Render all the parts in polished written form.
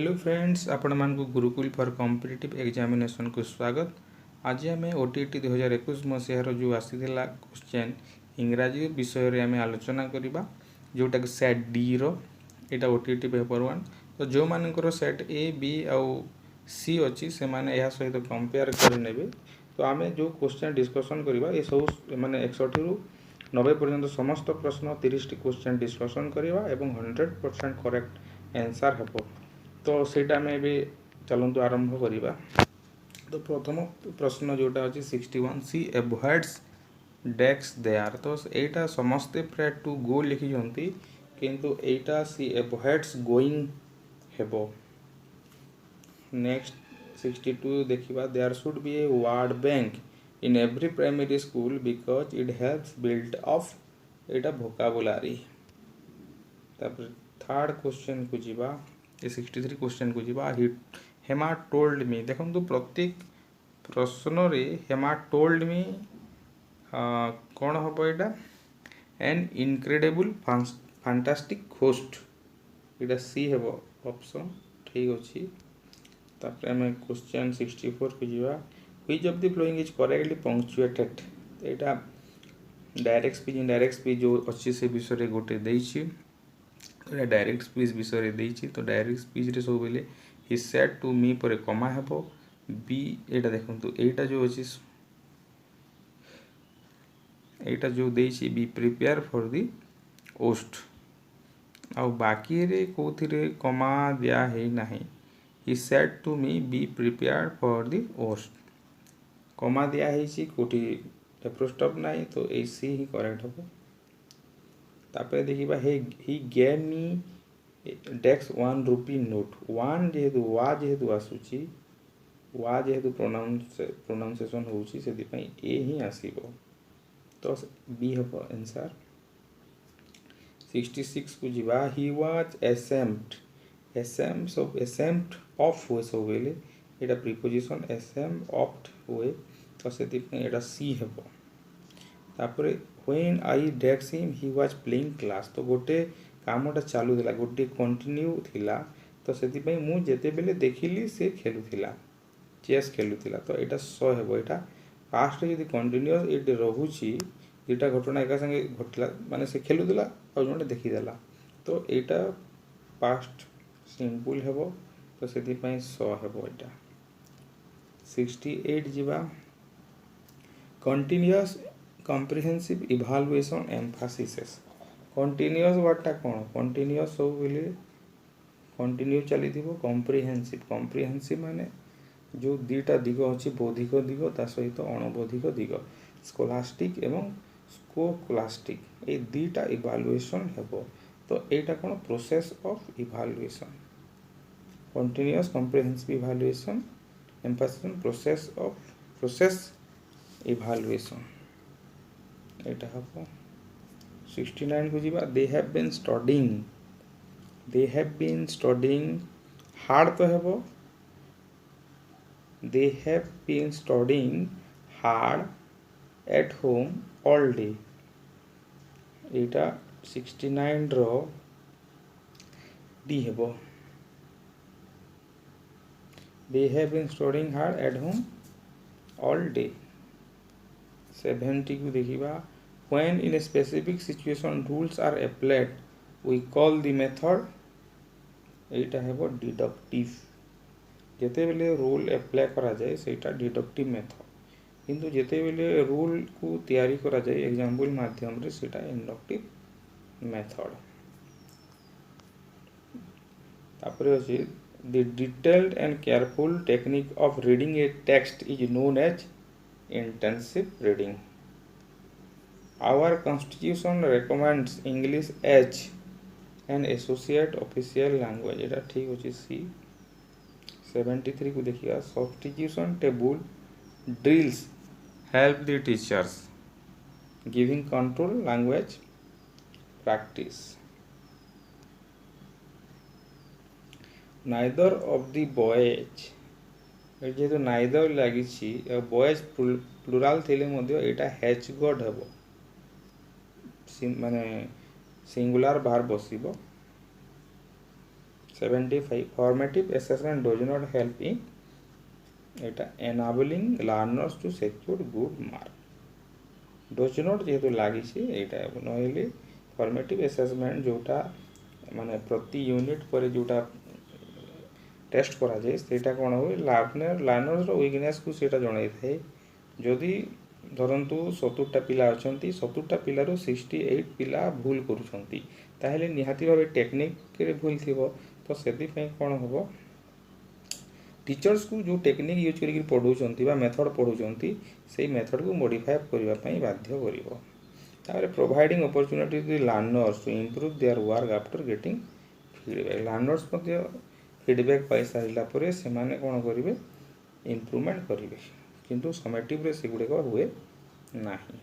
Hello friends, आपण मानकु Gurukul for competitive examination को स्वागत। आज आम ओटीटी 2021 मसीहार जो आसीला क्वेश्चन इंग्राजी विषय रे आम आलोचना करवा जोटा कि सेट डी रो एटा ओटीटी पेपर 1। तो जो मानकर सेट ए बी आउ सी अच्छी से माने यह सहित कंपेयर करने। तो आम जो क्वेश्चन डिस्कसन करवा ये सब माने 61 रु 90 पर्यंत समस्त प्रश्न 30 क्वेश्चन डिस्कसन करवा एवं 100% करेक्ट आंसर हेबो। तो सेटा में भी चलतु आरंभ करवा। तो प्रथम प्रश्न जोटा अच्छी 61 सी एवॉइड्स डेस्क देयर। तो एटा समस्ते प्राय टू गो लिखिंट किंतु एटा सी एवॉइड्स गोइंग हेबो। नेक्स्ट 62 देखिबा there should be a word bank in every primary school because it helps build up एटा वोकाबुलरी। तापर थर्ड क्वेश्चन को जीवा 63 क्वेश्चन को जीवा हेमा टोल्ड मी। देखो प्रत्येक प्रश्न रे हेमा टोल्ड मी कौन हम यहाँ एन इनक्रेडिबल फैंटास्टिक होस्ट यहाँ सी हेब ऑप्शन ठीक अच्छी। तापर आम क्वेश्चन 64 को जीवा which of the following is correctly punctuated. यहाँ डायरेक्ट स्पीच इनडायरेक्ट स्पीच जो अच्छी से विषय गोटे देछि तो डायरेक्ट स्पीच विषय देछि। तो डायरेक्ट स्पीच रे सब बेले ही सेड टू मी पर कमा हेबो बी। एटा देखंतु एटा जो अछि एटा जो देछि be prepare for the worst आ बाकी रे कोथि रे कमा दिया है नाही। He said to me be prepare for the worst कमा दिया है छि कोठी एप्रोस्टॉप नाही तो ए सी ही करेक्ट हेबो। तापर देखिबा ही गेव मी डेक्स 1 रुपी नोट। वन जेहेतु वा जेहेतु आसुची वा जेहेतु प्रोनाउंसिएशन होउची सेति पई ए ही आसीबो। तो बी हेबो आंसर। 66 को जीवा ही वाज एसेम्प्ट ऑफ हुए सब बेले एटा प्रीपोजिशन एसेम्प्ट ऑफ्ट हुए तो सेति पई एटा सी हेबो। तापरे व्हेन आई डेक्स him he was playing class. तो गोटे कामटा चालू थिला गोटे कंटिन्यू थिला तो सेति पई मु जेते बेले देखिली से खेलुथिला चेस खेलुथिला। तो एटा सो हेबो। एटा पास्ट रे यदि कंटिन्यूअस एटे रहूची एटा घटना एका संगे घटला माने से खेलुथिला आ जोंटे देखि देला तो एटा पास्ट सिंपल हेबो। तो सेति पई सो हेबो एटा। 68 जीवा continuous comprehensive evaluation emphasis। Continuous वर्डटा कौन कंटिन्यूअस सब बेले कंटिन्यू चली कम्प्रिहेंसिव माने जो दीटा दिग अच्छी बौद्धिक दिग ता सहित अणबौद्धिक दिग स्कोलास्टिक एवं स्कोलास्टिक ए दीटा इवालुएशन हेबो। तो एटा कौन process of evaluation continuous comprehensive evaluation emphasis process evaluation एटा हम 69 को जीवा they have been studying hard तो हेबो they have been studying hard at home all day. एटा 69 रो डी हेबो they have been studying hard at home all day. 70 को देखिबा when in a specific situation rules are applied we call the method एटा हेबो deductive. जेते बेले rule apply करा जाए सेटा डिडक्टिव मेथड किंतु जेते बेले रूल को तैयारी करा जाए एग्जांपल माध्यम रे सेटा इंडक्टिव मेथड। तापरे अछि the detailed and careful technique of reading a text is known as intensive reading। Our constitution recommends English as an associate official language। एटा ठीक होची सी। 73 को देखिया substitution table drills help the teachers giving control language practice। neither of the boys जेहेतु neither लगी boys plural थिले मध्य एटा has got हेबो माने सिंगुलर बाहर बसिबो 75 formative assessment does not help in एटा enabling learners to secure good mark does not जेहेतु लगी एटा नहले फॉर्मेटिव असेसमेंट जोटा माने प्रति यूनिट पर जोटा टेस्ट करा जाए सेटा कौन हुए लर्नर्स वीकनेस को सेटा जणाई थाए जदि धरतु 70टा पिला अछंती 70टा पिलारू 68 पिला भूल करूछंती ताहेले निहाती भाबे टेक्निक रे भूल थिबो तो सेति पई कोन होबो टीचर्स को जो टेक्निक यूज करी पढ़ाउछंती बा मेथड पढ़ाउछंती सेही मेथड को मॉडिफाई करबा पई बाध्य करिवो तारे providing opportunity to learners to improve their work after getting feedback learners मध्ये फीडबैक पाई सारिला परे से माने कोन करिवे इंप्रूवमेंट करिवे किंतु समेटिव रे सेगुडे को हुए नाही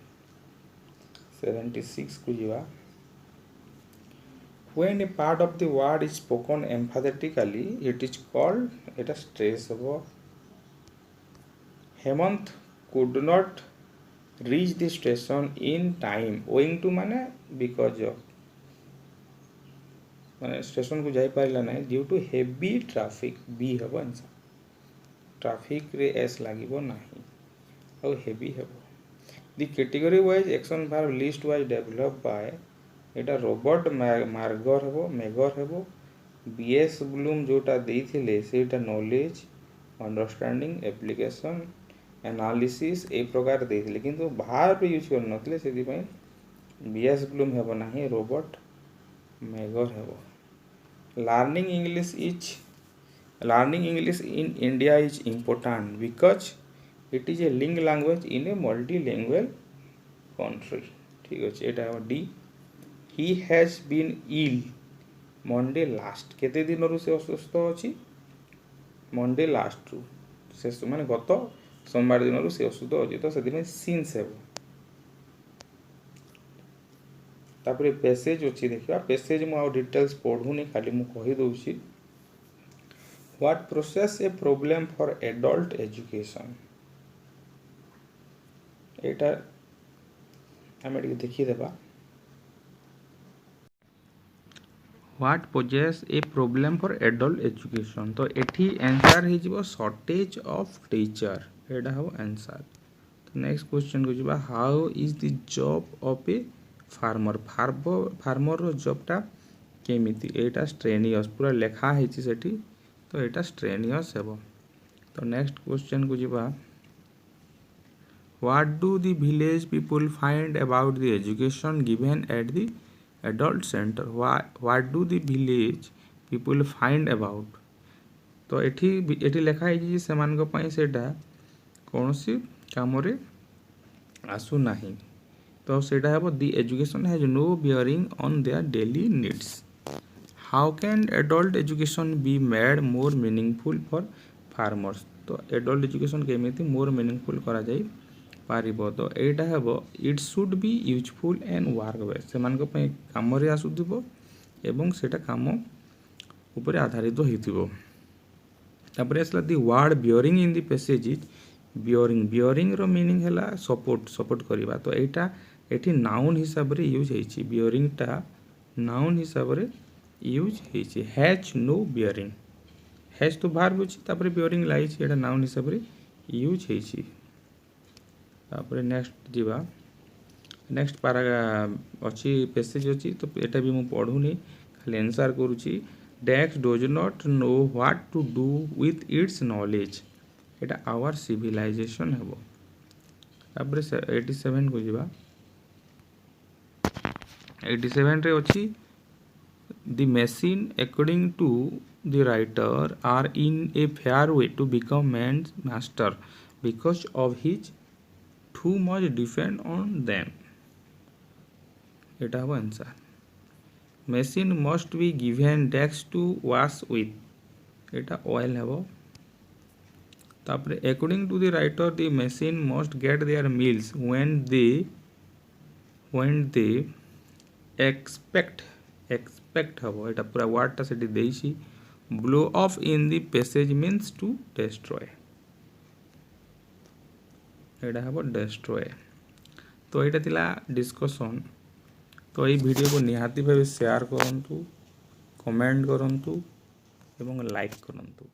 76 को जीवा when a part of the word is spoken emphatically it is called eta stress hobo Hemant could not reach the station in time owing to माने because of माने स्टेशन को जाई पाइला नाही due to heavy traffic B हबो answer traffic रे एस लागिबो नाही और हेवी हबो the category wise action verb list wise develop by एटा रॉबर्ट मार्गर हबो मेगर हबो बीएस ब्लूम जोटा देइथिले सेटा नॉलेज अंडरस्टैंडिंग एप्लीकेशन एनालिसिस ए प्रकार देइथिले किंतु वर्ब यूज कर नथिले सेति पई बीएस ब्लूम हबो नाही रॉबर्ट मेगर हबो learning English in India is important because it is a link language in a multilingual country ठीक अछि एटा D he has been ill Monday last केते दिन रु से असुस्थ अछि Monday last रु से माने गत सोमवार दिन रु से असुस्थ अछि तो सेति में since हेबो तापरे पैसेज अछि देखिबा पैसेज मु आ डिटेल्स पढुनी खाली मु कहि दउछि what process a problem for adult education एटा हमें देखि देबा what poses a problem for adult education तो एठी आंसर हे जिवो शॉर्टेज ऑफ टीचर एटा हो आंसर तो नेक्स्ट क्वेश्चन को जिबा how is the job of a farmer जॉबटा केमिति एटा स्ट्रेनियस पूरा लेखा हेछि सेठी तो एटा स्ट्रेनियस हेबो तो नेक्स्ट क्वेश्चन को जिबा what do the village people find about the education given at the adult centre what do the village people find about तो एठी लेखा हेछि से मान को पई सेटा कोनोसी कामरे आसु नाही तो सेटा हेबो the education has no bearing on their daily needs how can adult education be made more meaningful for farmers तो एडल्ट एजुकेशन केमिति मोर मीनिंगफुल करा जाई पारिबो तो एटा हेबो it should be useful and work based से मान को पई काम रे आसुदिबो एवं सेटा काम ऊपर आधारित होइतिबो तापर असला the word bearing in the passage is bearing रो मीनिंग हला सपोर्ट करबा तो एटा एठी नाउन हिसाब रे यूज हेछि बियरिंग टा नाउन हिसाब रे यूज हेछि हैज नो बियरिंग हैज तो वर्ब अछि तापर बियरिंग लाइछि एटा नाउन हिसाब रे यूज हेछि तापर नेक्स्ट दिबा नेक्स्ट पैराग्राफ अछि पैसेज अछि तो एटा भी मु पढुनी खाली आंसर करूछि डेक्स does not know what to do with its knowledge एटा आवर सिविलाइजेशन हेबो तापर 87 को जिबा 87 रे अछि the machine according to the writer are in a fair way to become man's master because of his too much depend on them eta ho answer machine must be given decks to wash with eta oil habo tapre according to the writer the machine must get their meals when they expect habo eta pura word ta seti deichi blow off in the passage means to destroy eta habo destroy तो एटा थिला discussion तो ये video को निहाती भाव share करंतु comment करंतु ଏବଂ ଲାଇକ୍ କରନ୍ତୁ।